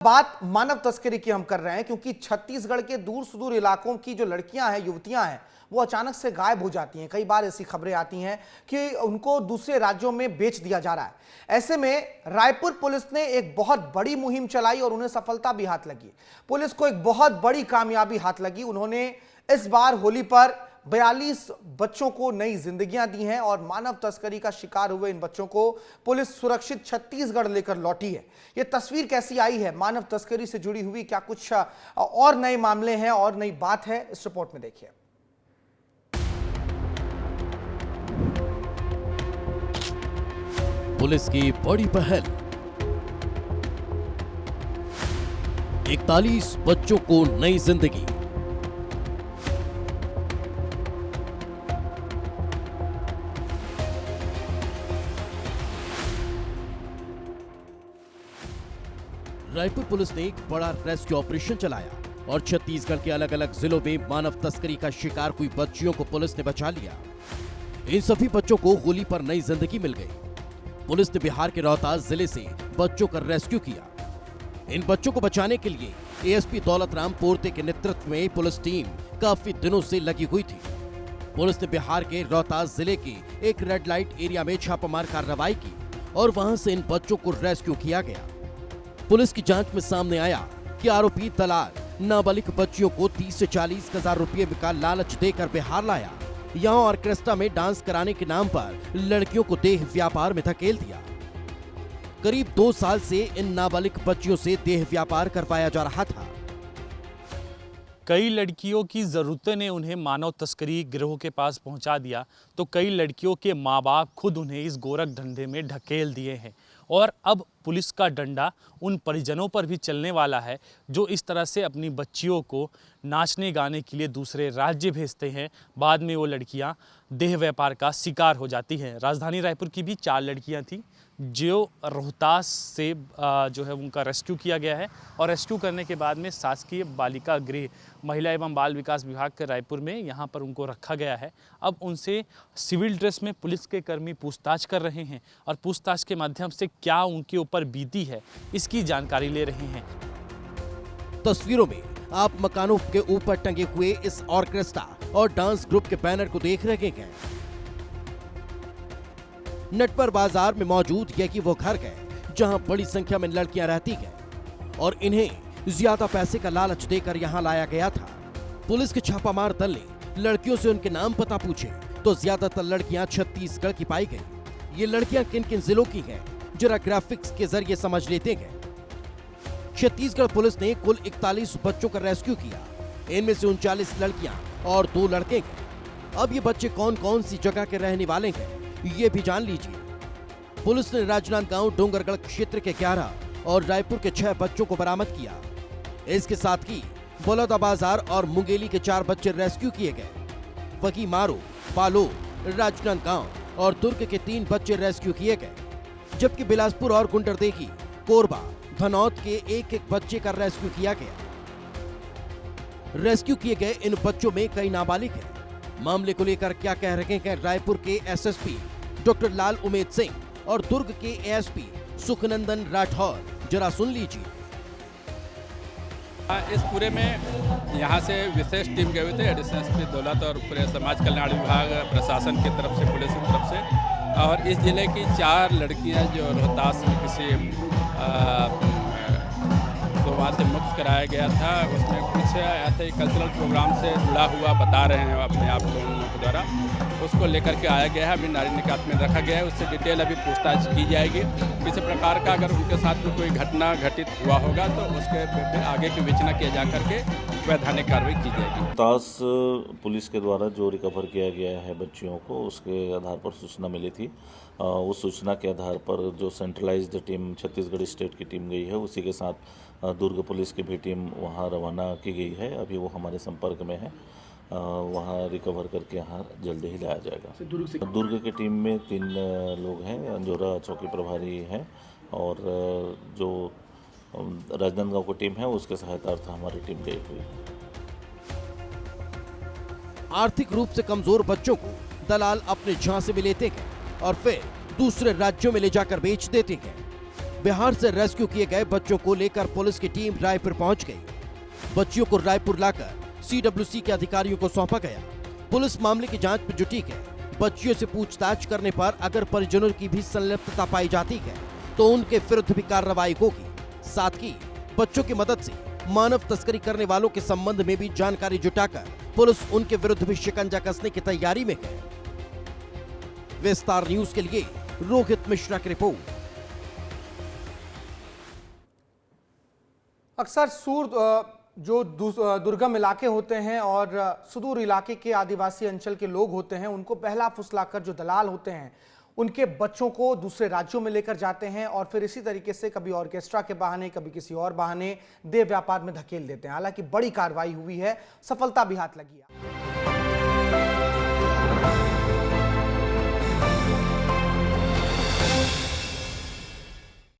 बात मानव तस्करी की हम कर रहे हैं क्योंकि छत्तीसगढ़ के दूर सुदूर इलाकों की जो लड़कियां हैं, युवतियां हैं, वो अचानक से गायब हो जाती हैं। कई बार ऐसी खबरें आती हैं कि उनको दूसरे राज्यों में बेच दिया जा रहा है। ऐसे में रायपुर पुलिस ने एक बहुत बड़ी मुहिम चलाई और उन्हें सफलता भी हाथ लगी। पुलिस को एक बहुत बड़ी कामयाबी हाथ लगी। उन्होंने इस बार होली पर 42 बच्चों को नई जिंदगियां दी हैं और मानव तस्करी का शिकार हुए इन बच्चों को पुलिस सुरक्षित छत्तीसगढ़ लेकर लौटी है। यह तस्वीर कैसी आई है, मानव तस्करी से जुड़ी हुई क्या कुछ और नए मामले हैं और नई बात है, इस रिपोर्ट में देखिए। पुलिस की बड़ी पहल, 41 बच्चों को नई जिंदगी। रायपुर पुलिस ने एक बड़ा रेस्क्यू ऑपरेशन चलाया और छत्तीसगढ़ के अलग अलग जिलों में मानव तस्करी का शिकार हुई बच्चियों को पुलिस ने बचा लिया। इन सभी बच्चों को होली पर नई जिंदगी मिल गई। पुलिस ने बिहार के रोहतास जिले से बच्चों का रेस्क्यू किया। इन बच्चों को बचाने के लिए एएसपी दौलतराम पोर्ते के नेतृत्व में पुलिस टीम काफी दिनों से लगी हुई थी। पुलिस ने बिहार के रोहतास जिले के एक रेड लाइट एरिया में छापामार कार्रवाई की और वहां से इन बच्चों को रेस्क्यू किया गया। पुलिस की जांच में सामने आया कि आरोपी दलाल नाबालिग बच्चियों को 30 से 40 हजार रुपये का लालच देकर बिहार लाया। यहाँ ऑर्केस्ट्रा में डांस कराने के नाम पर लड़कियों को देह व्यापार में धकेल दिया। करीब 2 साल से इन नाबालिग बच्चियों से देह व्यापार करवाया जा रहा था। कई लड़कियों की ज़रूरतें ने उन्हें मानव तस्करी गिरोह के पास पहुंचा दिया, तो कई लड़कियों के माँ बाप खुद उन्हें इस गोरख धंधे में ढकेल दिए हैं। और अब पुलिस का डंडा उन परिजनों पर भी चलने वाला है जो इस तरह से अपनी बच्चियों को नाचने गाने के लिए दूसरे राज्य भेजते हैं। बाद में वो लड़कियां देह व्यापार का शिकार हो जाती हैं। राजधानी रायपुर की भी 4 लड़कियां थीं जो रोहतास से जो है उनका रेस्क्यू किया गया है और रेस्क्यू करने के बाद में शासकीय बालिका गृह महिला एवं बाल विकास विभाग के रायपुर में यहाँ पर उनको रखा गया है। अब उनसे सिविल ड्रेस में पुलिस के कर्मी पूछताछ कर रहे हैं और पूछताछ के माध्यम से क्या उनके ऊपर बीती है इसकी जानकारी ले रहे हैं। तस्वीरों में आप मकानों के ऊपर टंगे हुए इस ऑर्केस्ट्रा और डांस ग्रुप के बैनर को देख रहे हैं। नटवर बाजार में मौजूद यही वो घर है जहां बड़ी संख्या में लड़कियां रहती हैं और इन्हें ज्यादा पैसे का लालच देकर यहां लाया गया था। पुलिस के छापामार दल ने लड़कियों से उनके नाम पता पूछे तो ज्यादातर लड़कियां छत्तीसगढ़ की पाई गई। ये लड़कियां किन किन जिलों की हैं, जरा ग्राफिक्स के जरिए समझ लेते हैं। छत्तीसगढ़ पुलिस ने कुल 41 बच्चों का रेस्क्यू किया। इनमें से 39 लड़कियां और 2 लड़के हैं। अब ये बच्चे कौन कौन सी जगह के रहने वाले हैं ये भी जान लीजिए। पुलिस ने राजनांदगांव डोंगरगढ़ क्षेत्र के 11 और रायपुर के 6 बच्चों को बरामद किया। इसके साथ ही बलौदाबाजार और मुंगेली के 4 बच्चे रेस्क्यू किए गए। वहीं मारो, पालो, राजनांदगांव और दुर्ग के 3 बच्चे रेस्क्यू किए गए, जबकि बिलासपुर और गुंडरदेही, कोरबा, धनौत के एक बच्चे का रेस्क्यू किया गया। रेस्क्यू किए गए इन बच्चों में कई नाबालिग हैं। मामले को लेकर क्या कह रहे हैं रायपुर के एसएसपी डॉक्टर लाल उमेद सिंह और दुर्ग के एएसपी सुखनंदन राठौर, जरा सुन लीजिए। इस पूरे में यहाँ से विशेष टीम गए हुए थे, एडिशनल एसपी दौलत और पूरे समाज कल्याण विभाग प्रशासन की तरफ से, पुलिस की तरफ से। और इस जिले की 4 लड़कियाँ जो रोहतास में किसी गोवा से मुक्त कराया गया था, उसमें कुछ ऐसे ही कल्चरल प्रोग्राम से जुड़ा हुआ बता रहे हैं अपने आप को उनके द्वारा, उसको लेकर के आया गया है। अभी नारी निकात में रखा गया है, उससे डिटेल अभी पूछताछ की जाएगी। किसी प्रकार का अगर उनके साथ में कोई घटना घटित हुआ होगा तो उसके फिर आगे की विवेचना किया जा करके वैधानिक कार्रवाई की जाएगी। रोहतास पुलिस के द्वारा जो रिकवर किया गया है बच्चियों को, उसके आधार पर सूचना मिली थी। उस सूचना के आधार पर जो सेंट्रलाइज्ड टीम छत्तीसगढ़ स्टेट की टीम गई है, उसी के साथ दुर्ग पुलिस की भी टीम वहां रवाना की गई है। अभी वो हमारे संपर्क में है, वहां रिकवर करके यहाँ जल्दी ही लाया जाएगा। दुर्ग की टीम में 3 लोग हैं, अंजोरा चौकी प्रभारी हैं और जो राजनांदगांव की टीम है उसके सहायतार्थ हमारी टीम गई हुई है। आर्थिक रूप से कमजोर बच्चों को दलाल अपने झांसे में लेते हैं और फिर दूसरे राज्यों में ले जाकर बेच देते हैं। बिहार से रेस्क्यू किए गए बच्चों को लेकर पुलिस की टीम रायपुर पहुंच गई। बच्चियों को रायपुर लाकर CWC के अधिकारियों को सौंपा गया। पुलिस मामले की जांच में जुटी है। बच्चियों से पूछताछ करने पर अगर परिजनों की भी संलिप्तता पाई जाती है तो उनके विरुद्ध भी कार्रवाई होगी। साथ ही बच्चों की मदद से मानव तस्करी करने वालों के संबंध में भी जानकारी जुटाकर पुलिस उनके विरुद्ध भी शिकंजा कसने की तैयारी में है। विस्तार न्यूज के लिए रोहित मिश्रा की रिपोर्ट। अक्सर जो दुर्गम इलाके होते हैं और सुदूर इलाके के आदिवासी अंचल के लोग होते हैं, उनको बहला फुसलाकर जो दलाल होते हैं उनके बच्चों को दूसरे राज्यों में लेकर जाते हैं और फिर इसी तरीके से कभी ऑर्केस्ट्रा के बहाने, कभी किसी और बहाने देह व्यापार में धकेल देते हैं। हालांकि बड़ी कार्रवाई हुई है, सफलता भी हाथ लगी है।